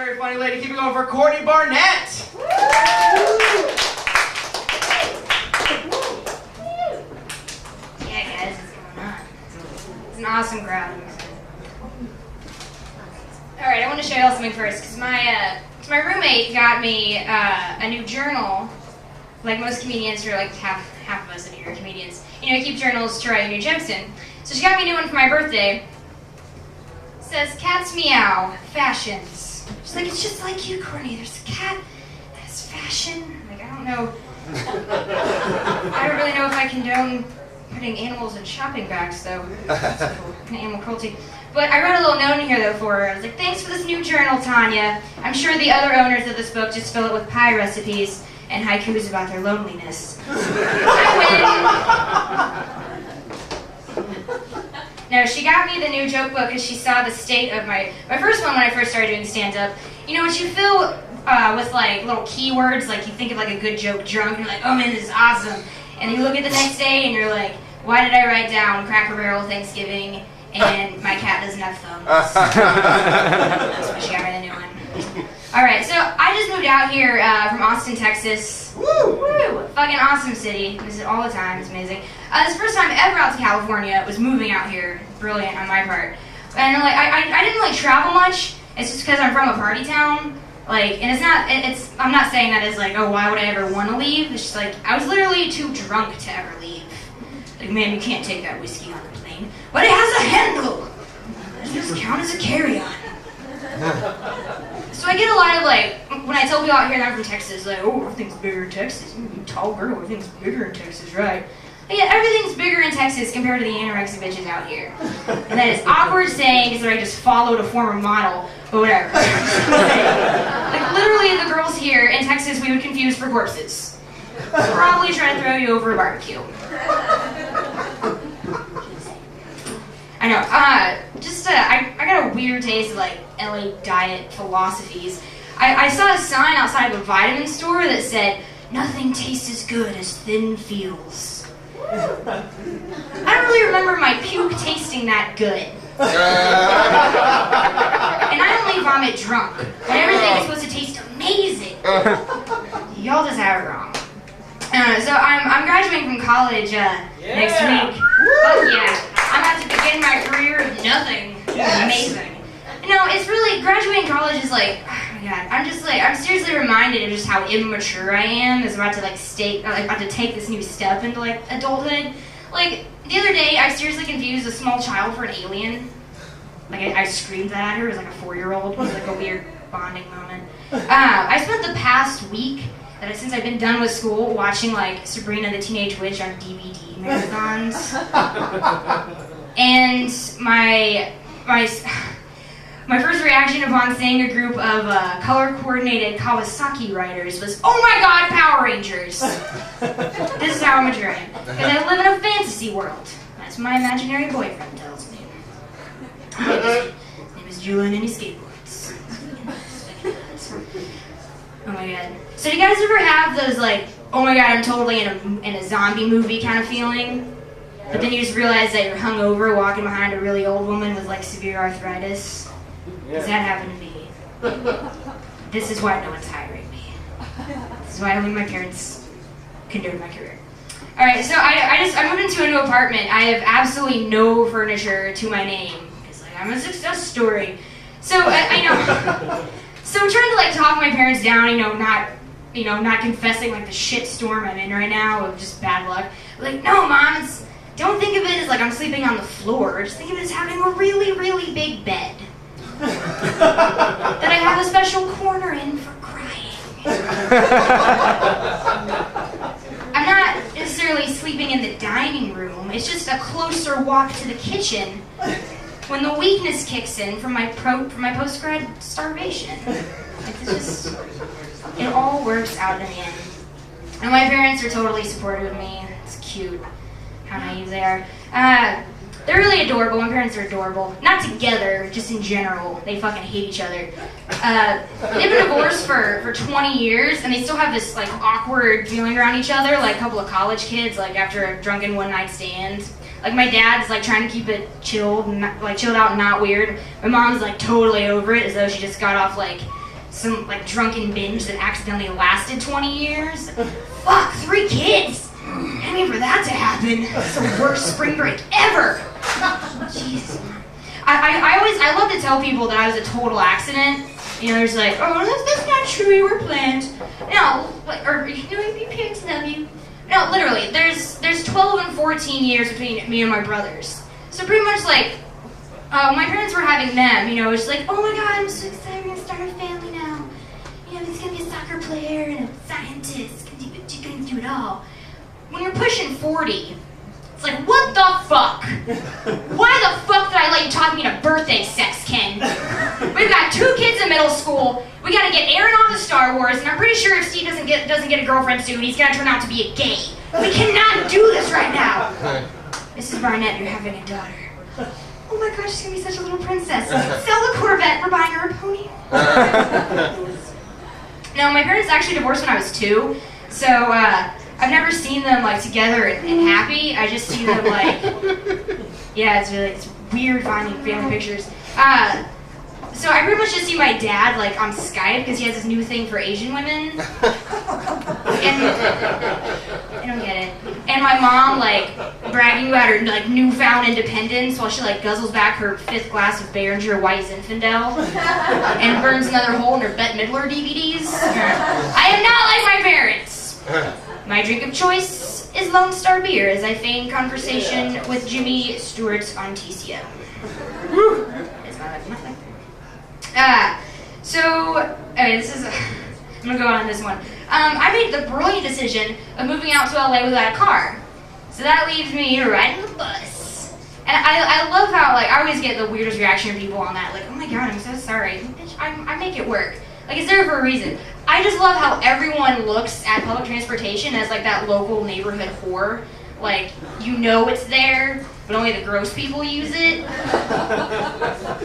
very funny lady. Keep it going for Courtney Barnett. Yeah, guys, what's going on? It's an awesome crowd. Alright, I want to show y'all something first, because my roommate got me a new journal. Like most comedians, or like half of us in here are comedians, you know, keep journals to write new jokes in. So she got me a new one for my birthday. It says, Cat's Meow, Fashions. She's like, it's just like you, Courtney. There's a cat that has fashion. Like, I don't know. I don't really know if I condone putting animals in shopping bags, though. Animal cruelty. But I wrote a little note in here, though, for her. I was like, thanks for this new journal, Tanya. I'm sure the other owners of this book just fill it with pie recipes and haikus about their loneliness. No, she got me the new joke book because she saw the state of my first one when I first started doing stand-up. You know what you feel with like little keywords, like you think of like a good joke drunk, and you're like, oh man, this is awesome. And then you look at the next day and you're like, why did I write down Cracker Barrel Thanksgiving and my cat doesn't have thumbs? That's why she got me the new one. Alright, so I just moved out here from Austin, Texas. Woo! Fucking awesome city. I visit all the time. It's amazing. This is the first time ever out to California. Was moving out here. Brilliant on my part. And like I didn't like travel much. It's just because I'm from a party town. Like, and I'm not saying that as like, oh, why would I ever want to leave? It's just like I was literally too drunk to ever leave. Like, man, you can't take that whiskey on the plane. But it has a handle. Does this count as a carry-on? So I get a lot of like, when I tell people out here that I'm from Texas, like, oh, everything's bigger in Texas. You tall girl, everything's bigger in Texas, right? But yeah, everything's bigger in Texas compared to the anorexic bitches out here. And that is awkward saying because I just followed a former model, but whatever. Like literally the girls here in Texas we would confuse for corpses. Probably trying to throw you over a barbecue. I know. I got a weird taste of like LA diet philosophies. I saw a sign outside of a vitamin store that said, "Nothing tastes as good as thin feels." I don't really remember my puke tasting that good. And I only vomit drunk, when everything is supposed to taste amazing. Y'all just have it wrong. So I'm graduating from college next week. Fuck yeah. I'm about to begin my career of nothing. Yes. Amazing. You know, it's really, graduating college is like, oh my god, I'm seriously reminded of just how immature I am as about to like about to take this new step into like adulthood. Like, the other day, I seriously confused a small child for an alien. Like, I screamed that at her. It was like a 4-year-old. It was like a weird bonding moment. I spent the past week, since I've been done with school, watching like Sabrina the Teenage Witch on DVD marathons. And my first reaction upon seeing a group of color-coordinated Kawasaki riders was, oh my god, Power Rangers! This is how mature I am. Because I live in a fantasy world. That's my imaginary boyfriend tells me. His name is Julian and he skateboards. Oh my god. So do you guys ever have those like, oh my god, I'm totally in a zombie movie kind of feeling? But then you just realize that you're hungover walking behind a really old woman with like severe arthritis? Because that happened to me. This is why no one's hiring me. This is why only my parents condoned my career. Alright, so I moved into a new apartment. I have absolutely no furniture to my name. Because like, I'm a success story. So I know. So I'm trying to like talk my parents down, not confessing like the shit storm I'm in right now of just bad luck. Like, no, Mom, don't think of it as like I'm sleeping on the floor. Just think of it as having a really, really big bed. That I have a special corner in for crying. I'm not necessarily sleeping in the dining room. It's just a closer walk to the kitchen when the weakness kicks in from my post-grad starvation. It all works out in the end. And my parents are totally supportive of me. It's cute how naive they are. They're really adorable. My parents are adorable. Not together, just in general. They fucking hate each other. They've been divorced for 20 years, and they still have this like awkward feeling around each other, like a couple of college kids, like after a drunken one-night stand. Like my dad's like trying to keep it chilled out and not weird. My mom's like totally over it, as though she just got off like some like drunken binge that accidentally lasted 20 years. Fuck, 3 kids! I mean, for that to happen, it's the worst spring break ever. Jeez. I love to tell people that I was a total accident. You know, there's like, oh, that's not true, we were planned. No, like, or, you know, your parents love you. No, literally, there's 12 and 14 years between me and my brothers. So pretty much like, my parents were having them, you know, it's like, oh my god, I'm so excited, we're gonna start a family now. You know, he's gonna be a soccer player and a scientist, gonna do it all. When you're pushing 40, it's like, what the fuck? Why the fuck did I let you talk me into birthday sex, Ken? We've got 2 kids in middle school. We gotta get Aaron off of Star Wars, and I'm pretty sure if Steve doesn't get a girlfriend soon, he's gonna turn out to be a gay. We cannot do this right now. Mrs. Barnett, you're having a daughter. Oh my gosh, she's gonna be such a little princess. Sell the Corvette, we're buying her a pony. No, my parents actually divorced when I was 2, so I've never seen them like together and happy. I just see them like, yeah, it's weird finding family pictures. So I pretty much just see my dad like on Skype because he has this new thing for Asian women. And I don't get it. And my mom like bragging about her like newfound independence while she like guzzles back her 5th glass of Behringer White Zinfandel and burns another hole in her Bette Midler DVDs. I am not like my parents. My drink of choice is Lone Star beer as I feign conversation with Jimmy Stewart on TCM. It's my life, I'm gonna go on this one. I made the brilliant decision of moving out to LA without a car. So that leaves me riding the bus. And I love how, like, I always get the weirdest reaction from people on that. Like, oh my god, I'm so sorry. Bitch, I make it work. Like, it's there for a reason. I just love how everyone looks at public transportation as, like, that local neighborhood whore. Like, you know it's there, but only the gross people use it.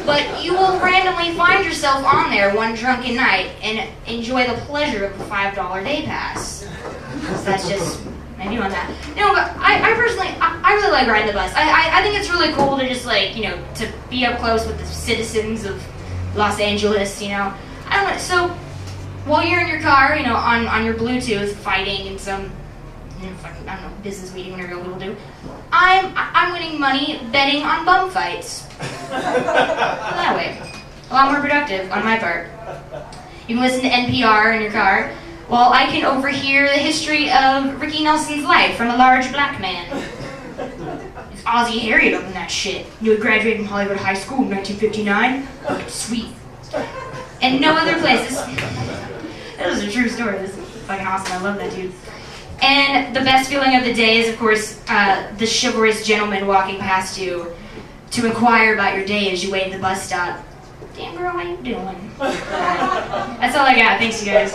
But you will randomly find yourself on there one drunken night and enjoy the pleasure of a $5 day pass. So that's just my view on that. No, but I personally, I really like riding the bus. I think it's really cool to just like, you know, to be up close with the citizens of Los Angeles, you know. I don't know, so while you're in your car, you know, on your Bluetooth fighting in some, you know, fucking, I don't know, business meeting, whatever people do, I'm winning money betting on bum fights. That way. A lot more productive on my part. You can listen to NPR in your car, while I can overhear the history of Ricky Nelson's life from a large black man. It's Ozzie Harriet up in that shit. You would graduate from Hollywood High School in 1959? Fucking sweet. And no other places. That was a true story. This is fucking awesome. I love that dude. And the best feeling of the day is, of course, the chivalrous gentleman walking past you to inquire about your day as you wait at the bus stop. Damn girl, how you doing? That's all I got. Thanks, you guys.